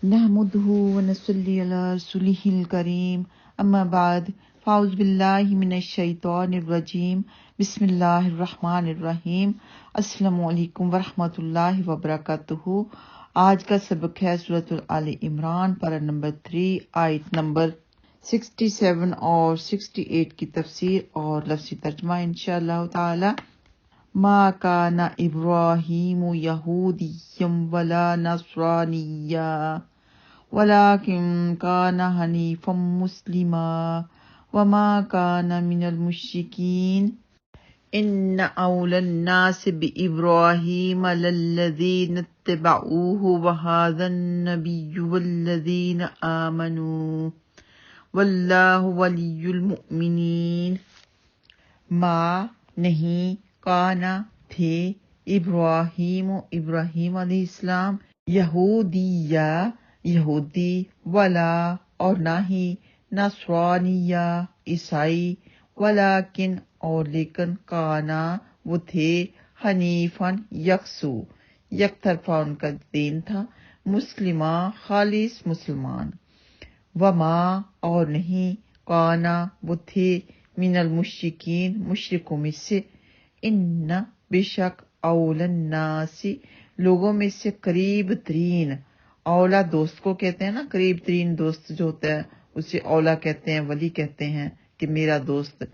नहमुदुहु व नसल्ली अला रसूलिहिल करीम अम्मा बाद फ़ाउज़ बिल्लाहि मिनश शैतानिर रजीम बिस्मिल्लाहिर रहमानिर रहीम अस्सलामु अलैकुम व रहमतुल्लाहि व बरकातुहू। आज का सबक है सूरह आल इमरान पारा नंबर 3 आयत नंबर 67 और 68 की तफसीर और लफ्ज़ी तर्जुमा इंशाअल्लाह ताला। मा काना इब्राहीमु यहूदिय्यम वला नसरानिय्या वलाकिन काना हनीफम मुस्लिमा वमा काना मिनल मुश्रिकीन। इन्ना औलन नास बिइब्राहीम लल्लज़ीना इत्तबऊहु व हाज़न नबिय्यु वल्लज़ीना आमनू वल्लाहु वलियुल मुमिनीन। मा नहीं, काना थे, इब्राहीम अलैहिस्सलाम यहूदिया यहूदी, वला और ना ही, नसरानिया ईसाई, वलाकिन और लेकिन, काना वो थे, हनीफन यकसू यकतरफा उनका दीन था, मुस्लिमा खालिस मुसलमान, वमा और नहीं, काना वो थे, मिनल मुश्रिकीन मुशरिकों में से, इन्ना बेशक, औलन नासी लोगों में से करीब तरीन, औला दोस्त को कहते हैं ना, करीब तरीन दोस्त जो होता है उसे औला कहते हैं, वली कहते हैं कि मेरा दोस्त।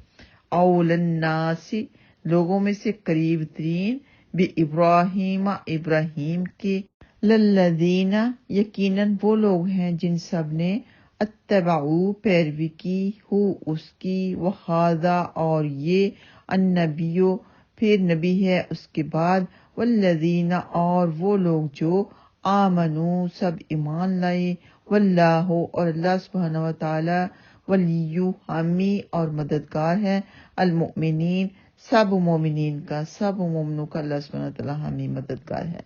औलन नासी लोगों में से करीब तरीन, बि इब्राहीमा इब्राहीम के, लल्लज़ीना यकीनन वो लोग हैं जिन सब ने, अत्तबाऊ पैरवी की, हु उसकी, वहादा और ये, अन्नबियो फिर नबी है उसके बाद, वल्लज़ीना और वो लोग जो, आमनू सब ईमान लाए, वल्लाहु और अल्लाह सुब्हानहु व तआला, वलियु हामी और मददगार है, अल मुमिनीन सब मोमिनीन का, सब मोमिनों का अल्लाह सुब्हानहु व तआला हामी मददगार है।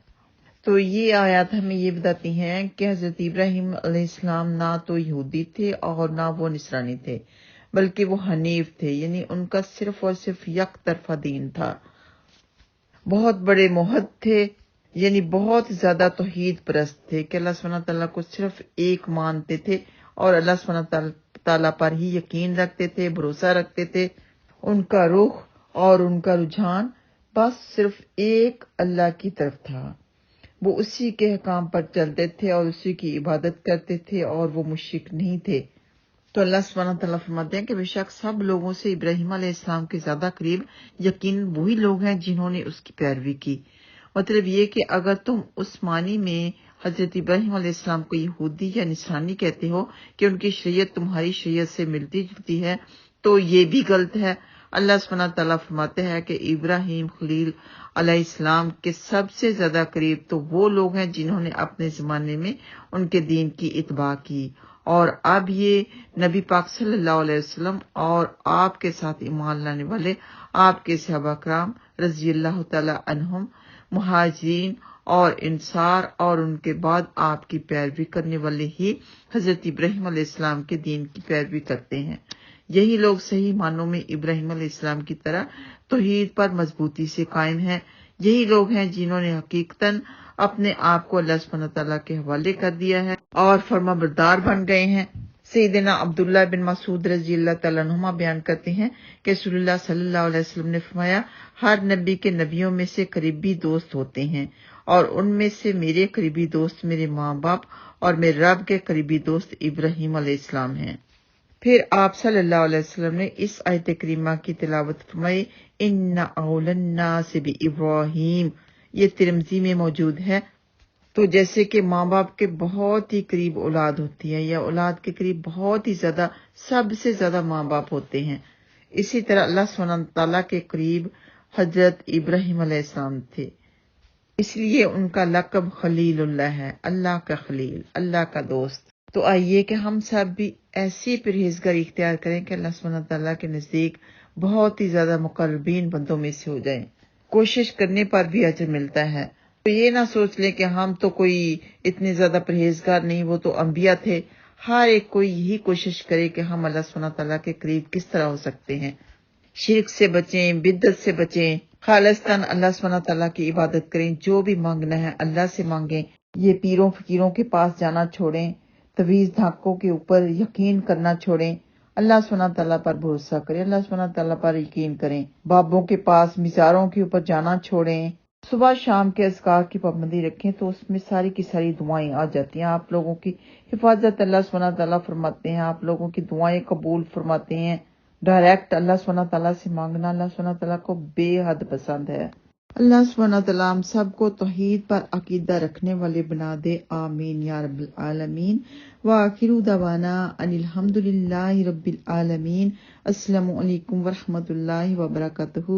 तो ये आयत हमें ये बताती हैं कि हज़रत इब्राहीम अलैहिस्सलाम ना तो यहूदी थे और ना वो निसरानी थे, बल्कि वो हनीफ थे, यानी उनका सिर्फ और सिर्फ यक तरफा दीन था। बहुत बड़े मोहद थे, यानी बहुत ज्यादा तौहीद परस्त थे कि अल्लाह सुब्हानहु व तआला को सिर्फ एक मानते थे और अल्लाह सुब्हानहु व तआला पर ही यकीन रखते थे, भरोसा रखते थे। उनका रुख और उनका रुझान बस सिर्फ एक अल्लाह की तरफ था। वो उसी के अहकाम पर चलते थे और उसी की इबादत करते थे और वो मुश्रिक नहीं थे। तो अल्लाह सुब्हानहु व तआला फरमाते हैं कि बेशक सब लोगों से इब्राहीम अलैहिस्सलाम के ज्यादा करीब यकीन वही लोग हैं जिन्होंने उसकी पैरवी की। मतलब ये कि अगर तुम उस मानी में हजरत इब्राहीम अलैहिस्सलाम को यहूदी या निसरानी कहते हो कि उनकी शरीयत तुम्हारी शरीयत से मिलती जुलती है, तो ये भी गलत है। अल्लाह सुब्हानहु व तआला फरमाते हैं कि इब्राहीम खलील अलैहिस्सलाम के सबसे ज्यादा करीब तो वो लोग हैं जिन्होंने अपने जमाने में उनके दीन की इत्बा की, और अब ये नबी पाक सल्लल्लाहु अलैहि वसल्लम और आपके साथ ईमान लाने वाले आपके सहाबा कराम रज़ियल्लाहु तआला अन्हुम, मुहाजिरीन और इंसार और उनके बाद आपकी पैरवी करने वाले ही हजरत इब्राहीम अलैहिस्सलाम के दीन की पैरवी करते हैं। यही लोग सही मानों में इब्राहीम अलैहिस्सलाम की तरह तौहीद पर मजबूती से कायम हैं। यही लोग हैं जिन्होंने हकीकतन अपने आप को अल्लाह सुब्हानहु व तआला के हवाले कर दिया है और फर्माबरदार बन गए हैं। सैयदना अब्दुल्लाह बिन मसूद रज़ियल्लाहु तआला अन्हुमा बयान करते हैं कि रसूलुल्लाह सल्लल्लाहु अलैहि वसल्लम ने फरमाया, हर नबी के नबियों में से करीबी दोस्त होते हैं और उनमें से मेरे करीबी दोस्त मेरे माँ बाप और मेरे रब के करीबी दोस्त इब्राहीम अलैहिस्सलाम हैं। फिर आप सल्लल्लाहु अलैहि वसल्लम ने इस आयत करीमा की तिलावत फरमाई, इन्ना औलन नास बि इब्राहीम, ये तिरमिज़ी में मौजूद है। तो जैसे कि माँ बाप के बहुत ही करीब औलाद होती है या औलाद के करीब बहुत ही ज्यादा, सबसे ज्यादा माँ बाप होते हैं, इसी तरह अल्लाह सुब्हानहु व तआला के करीब हजरत इब्राहीम अलैहिस्सलाम थे। इसलिए उनका लक़ब खलीलुल्लाह है, अल्लाह का खलील, अल्लाह का दोस्त। तो आइए कि हम सब भी ऐसी परहेज़गारी इख्तियार करें कि अल्लाह सुब्हानहु व तआला के नज़दीक बहुत ही ज्यादा मुक़र्रबीन बंदों में से हो जाएं। कोशिश करने पर भी अजर मिलता है। तो ये ना सोच लें कि हम तो कोई इतने ज्यादा परहेजगार नहीं, वो तो अंबिया थे। हर एक कोई यही कोशिश करे कि हम अल्लाह सुब्हानहु व तआला के करीब किस तरह हो सकते हैं। शिर्क से बचें, बिद्दत से बचें, खालिस्तन अल्लाह सुब्हानहु व तआला की इबादत करें, जो भी मांगना है अल्लाह से मांगें। یہ پیروں فقیروں کے پاس جانا چھوڑیں، تویز دھاکوں کے اوپر یقین کرنا چھوڑیں، اللہ سبحانہ تعالیٰ پر بھروسہ کریں، اللہ سبحانہ تعالیٰ پر یقین کریں، بابوں کے پاس مزاروں کے اوپر جانا چھوڑیں، صبح شام کے اذکار کی پابندی رکھیں تو اس میں ساری کی ساری دعائیں آ جاتی ہیں، آپ لوگوں کی حفاظت اللہ سبحانہ تعالیٰ فرماتے ہیں، آپ لوگوں کی دعائیں قبول فرماتے ہیں۔ ڈائریکٹ اللہ سبحانہ تعالیٰ سے مانگنا اللہ سبحانہ تعالیٰ کو بے حد پسند ہے۔ اللہ سبحانہ تعالیٰ ہم سب کو توحید پر عقیدہ رکھنے والے بنا دے، آمین یا رب العالمین۔ وآخر دعوانا ان الحمد للہ رب العالمین۔ السلام علیکم ورحمۃ اللہ وبرکاتہ۔